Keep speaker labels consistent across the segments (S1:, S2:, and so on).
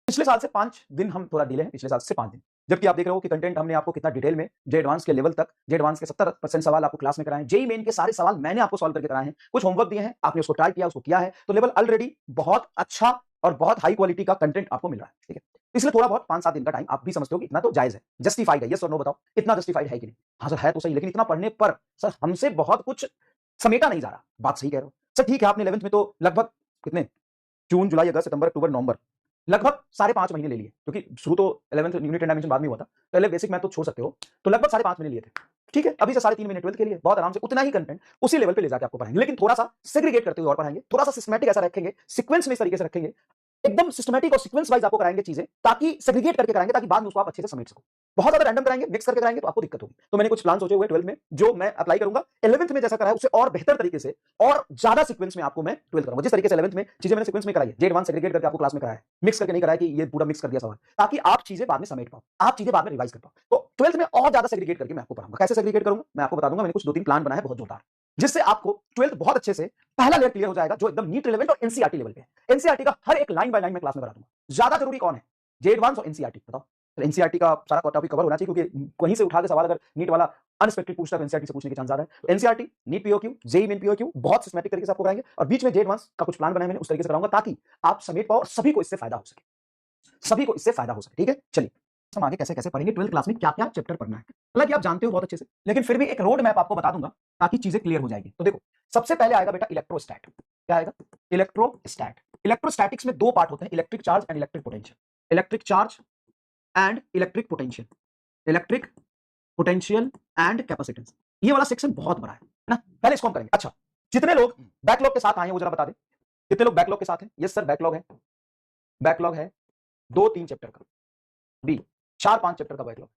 S1: पिछले साल से 5 दिन हम थोड़ा डिले हैं, पिछले साल से 5 दिन। जबकि आप देख रहे हो कि कंटेंट हमने आपको कितना डिटेल में जे एडवांस के लेवल तक, जे एडवांस के 70% सवाल आपको क्लास में कराए हैं। जेईई मेन के सारे सवाल मैंने आपको सॉल्व करके कराए हैं। कुछ होमवर्क दिए हैं, आपने उसको ट्राई किया, उसको किया है, तो लेवल ऑलरेडी बहुत अच्छा और बहुत हाई क्वालिटी का कंटेंट आपको मिल रहा है, ठीक है? इसलिए थोड़ा बहुत 5-7 दिन का टाइम आप भी समझते हो कि इतना तो जायज़ है, जस्टिफाइड है, येस और नो बताओ, इतना जस्टिफाइड है कि नहीं? हाँ सर, है तो सही, लेकिन इतना पढ़ने पर सर हमसे बहुत कुछ समेटा नहीं जा रहा। बात सही कह रहे हो। सर ठीक है, आपने 11th में तो लगभग कितने जून, जुलाई, अगस्त, सितंबर, अक्टूबर, नवंबर लगभग साढ़े 5 महीने ले लिए, क्योंकि शुरू तो 11th यूनिट एंड डायमेंशन बाद में हुआ था। पहले बेसिक मैथ तो छोड़ सकते हो, तो लगभग साढ़े 5 महीने लिए थे। ठीक है, अभी से साढ़े 3 महीने 12th के लिए बहुत आराम से उतना ही कंटेंट उसी लेवल पे ले जाके आपको पढ़ाएंगे, लेकिन थोड़ा-सा सेग्रीगेट करते हुए और पढ़ाएंगे, थोड़ा-सा सिस्टमैटिक ऐसा रखेंगे, सीक्वेंस में इस तरीके से रखेंगे, एकदम सिस्टमैटिक और सीक्वेंस वाइज आपको कराएंगे चीजें, ताकि सेग्रीगेट करके कराएंगे, ताकि बाद में उसको आप अच्छे से समेट सको। बहुत ज्यादा रैंडम कराएंगे, मिक्स करके कराएंगे तो आपको दिक्कत होगी। तो मैंने कुछ प्लान सोचे हुए 12th में, जो मैं अप्लाई करूंगा 11th में जैसा कराया उससे और बेहतर तरीके से और ज्यादा सीक्वेंस में आपको मैं 12th कराऊंगा। जिस तरीके से 11th में चीजें मैंने सीक्वेंस में कराई है, जे एडवांस सेग्रीगेट करके आपको क्लास में कराया है, मिक्स करके नहीं कराया कि ये पूरा मिक्स कर दिया सवाल, ताकि आप चीजें बाद में समेट पाओ, आप चीजें बाद में रिवाइज कर पाओ। तो 12th में और ज्यादा सेग्रीगेट करके मैं आपको पढ़ाऊंगा। कैसे सेग्रीगेट करूंगा मैं आपको बता दूंगा। मैंने कुछ 2-3 प्लान बनाए बहुत जोरदार, जिससे आपको 12th बहुत अच्छे से पहला लेयर क्लियर हो जाएगा, जो एकदम नीट रिलेवेंट और एनसीईआरटी लेवल पे है। एनसीईआरटी का हर एक लाइन बाय लाइन में क्लास में करा दूंगा। ज्यादा जरूरी कौन है, जे एडवांस और एनसीईआरटी? बताओ। तो एनसीईआरटी का सारा टॉपिक कवर होना चाहिए, क्योंकि कहीं से उठा के सवाल अगर नीट वाला अनएक्सपेक्टेड पूछता है तो एनसीईआरटी से पूछने के चांस ज्यादा है। तो एनसीईआरटी, नीट पीओक्यू, जेईई मेन पीओक्यू बहुत सिस्टमैटिक तरीके से आपको कराएंगे, और बीच में जे एडवांस का कुछ प्लान बनाया मैंने, उस तरीके से कराऊंगा ताकि आप समेट पाओ और सभी को इससे फायदा हो सके, सभी को इससे फायदा हो सके। ठीक है, चलिए हम आगे कैसे कैसे पढ़ेंगे 12th क्लास में, क्या क्या चैप्टर पढ़ना है। हालांकि आप जानते हो बहुत अच्छे से, लेकिन फिर भी एक रोड मैप आपको बता दूंगा ताकि चीजें क्लियर हो जाएगी। तो देखो, सबसे पहले आएगा बेटा इलेक्ट्रोस्टैट। क्या आएगा? इलेक्ट्रोस्टैट। इलेक्ट्रोस्टैटिक्स में दो पार्ट होते हैं, electric charge and electric potential. Electric charge and electric potential, electric potential and capacitance. ये वाला सेक्शन बहुत बड़ा है ना, पहले इसको हम करेंगे। अच्छा, जितने लोग बैकलॉग के साथ आए हैं वो जरा बता दें, कितने लोग बैकलॉग के साथ हैं? यस सर, बैकलॉग है, बैकलॉग है 2-3 चैप्टर का, बी 4-5 चैप्टर का बैकलॉग।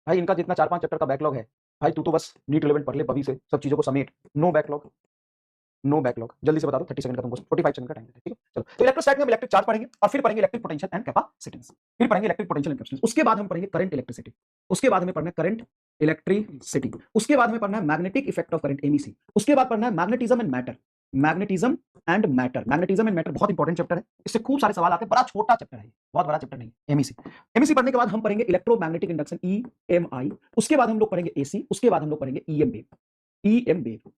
S1: भाई इनका जितना 4-5 चैप्टर का बैकलॉग है, भाई तू तो बस नीट रिलेवेंट पढ़ ले बबी से, सब चीजों को समेट। नो बैकलॉग, नो बैकलॉग, जल्दी से बता दो, 30 सेकंड का तुमको, 45 सेकंड का टाइम है, ठीक है? चलो, तो इलेक्ट्रोस्टैट में हम इलेक्ट्रिक चार्ज पढ़ेंगे, और फिर पढ़ेंगे इलेक्ट्रिक पोटेंशियल एंड कैपेसिटेंस, फिर पढ़ेंगे इलेक्ट्रिक पोटेंशियल एंड कैपेसिटेंस। उसके बाद हम पढ़ेंगे करंट इलेक्ट्रिसिटी, उसके बाद हमें पढ़ना है करंट इलेक्ट्रिसिटी, उसके बाद हमें पढ़ना है magnetic effect of current, MEC, उसके बाद पढ़ना है magnetism and matter, magnetism and matter. Magnetism and matter बहुत इंपॉर्टेंट चैप्टर है, इससे खूब सारे सवाल आते हैं, बड़ा छोटा चैप्टर है, बहुत बड़ा चैप्टर नहीं। एमईसी, एमईसी पढ़ने के बाद हम पढ़ेंगे इलेक्ट्रोमैग्नेटिक इंडक्शन, ईएमआई, उसके बाद हम लोग पढ़ेंगे एसी, उसके बाद हम लोग पढ़ेंगे ईएम वेव, ईएम वेव।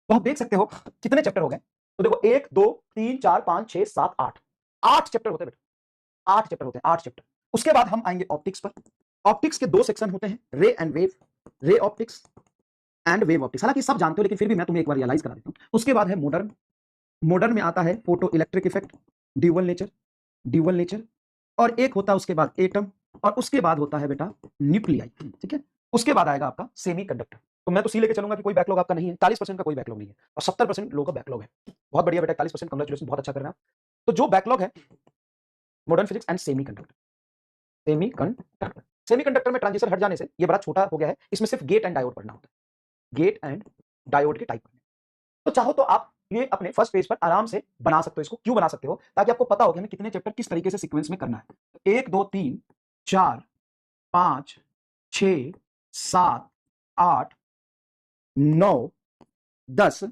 S1: तो आप देख सकते हो कितने चैप्टर हो गए। तो देखो 1 2 3 4 5 6 7 8, 8 चैप्टर होते हैं बेटा, 8 चैप्टर होते हैं, 8 चैप्टर। उसके बाद हम आएंगे ऑप्टिक्स पर। ऑप्टिक्स के दो सेक्शन होते हैं, रे and wave, ray optics and wave optics. हालांकि सब जानते हो, लेकिन फिर भी मैं तुम्हें एक बार रियलाइज करा देता हूं। उसके बाद है मॉडर्न, मॉडर्न में आता है photo electric effect, dual nature, dual nature, और एक होता है उसके बाद एटम, और उसके बाद होता है बेटा न्यूक्लियाई, ठीक है? उसके बाद आएगा आपका सेमीकंडक्टर। तो मैं तो सी लेके चलूंगा कि कोई बैकलॉग आपका नहीं है, 40% का कोई बैकलॉग नहीं है, और 70% लोगों का बैकलॉग है। बहुत बढ़िया बेटा, 41%, कांग्रेचुलेशन, बहुत अच्छा कर रहे हैं आप। तो जो बैकलॉग है, modern physics and semiconductor, semiconductor, semiconductor में ट्रांजिस्टर हट जाने से ये बड़ा छोटा हो गया है, इसमें सिर्फ गेट एंड डायोड पढ़ना होता है, गेट एंड डायोड के टाइप। तो चाहो तो आप ये अपने फर्स्ट पेज पर आराम से बना सकते हो। इसको क्यों बना सकते हो? ताकि आपको पता हो कि हमें कितने चैप्टर किस तरीके से सीक्वेंस में करना है। 1 2 3 4 5 6 7 8 9 10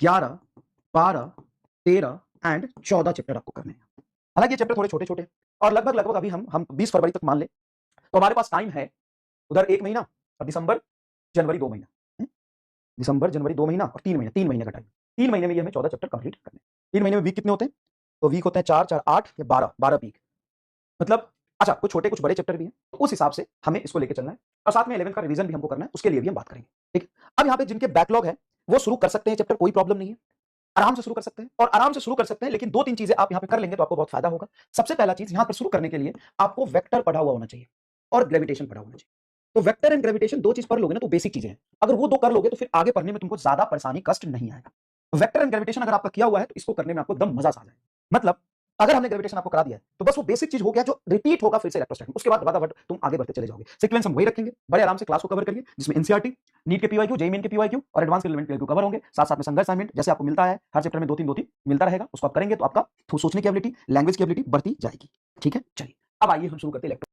S1: 11 12 13 एंड 14 चैप्टर आपको करने हैं। हालांकि ये चैप्टर थोड़े छोटे छोटे, और लगभग लगभग अभी हम 20 फरवरी तक मान ले, तो हमारे पास टाइम है उधर 1 महीना, और दिसंबर जनवरी 2 महीना, दिसंबर जनवरी 2 महीना और 3 महीना, 3 महीने का टाइम। 3 महीने में ये हमें 14 चैप्टर कंप्लीट करने हैं। 3 महीने में वीक कितने होते हैं? तो वीक होते हैं 4 4 8 या 12 वीक, मतलब अच्छा कुछ छोटे कुछ बड़े चैप्टर भी हैं, तो उस हिसाब से हमें इसको लेके चलना है, और साथ में 11th का रिवीजन भी हमको करना है, उसके लिए भी हम बात करेंगे, ठीक है? अब यहाँ पे जिनके बैकलॉग है वो शुरू कर सकते हैं चैप्टर, कोई प्रॉब्लम नहीं है, आराम से शुरू कर सकते हैं, और आराम से शुरू कर सकते हैं, लेकिन 2-3 चीजें आप यहाँ पे कर लेंगे तो आपको बहुत फायदा होगा। सबसे पहला चीज, यहाँ पर शुरू करने के लिए आपको वेक्टर पढ़ा हुआ होना चाहिए और ग्रेविटेशन पढ़ा होना चाहिए। तो वेक्टर एंड ग्रेविटेशन 2 चीज पढ़ लोगे ना तो बेसिक चीजें हैं, अगर वो 2 कर लोगे तो फिर आगे पढ़ने में तुमको ज्यादा परेशानी, कष्ट नहीं आएगा। वेक्टर एंड ग्रेविटेशन अगर आपका किया हुआ है तो इसको करने में आपको एकदम मजा आ जाए। मतलब अगर हमने ग्रेविटेशन आपको करा दिया है तो बस वो बेसिक चीज हो गया जो रिपीट होगा फिर से इलेक्ट्रोस्टैटिक में, उसके बाद फटाफट तुम आगे बढ़ते चले जाओगे। सीक्वेंस हम वही रखेंगे, बड़े आराम से क्लास को कवर करिए, जिसमें एनसीईआरटी, नीट के पीवाईक्यू, जेईई मेन के पीवाईक्यू और एडवांस के एलिमेंट पीवाईक्यू कवर होंगे। साथ साथ में संघर्ष असाइनमेंट जैसे आपको मिलता है हर चैप्टर में 2-3 मिलता रहेगा, उसको आप करेंगे तो आपका सोचने की एबिलिटी, लैंग्वेज की एबिलिटी बढ़ती जाएगी। ठीक है, चलिए अब आइए हम शुरू करते हैं इलेक्ट्रो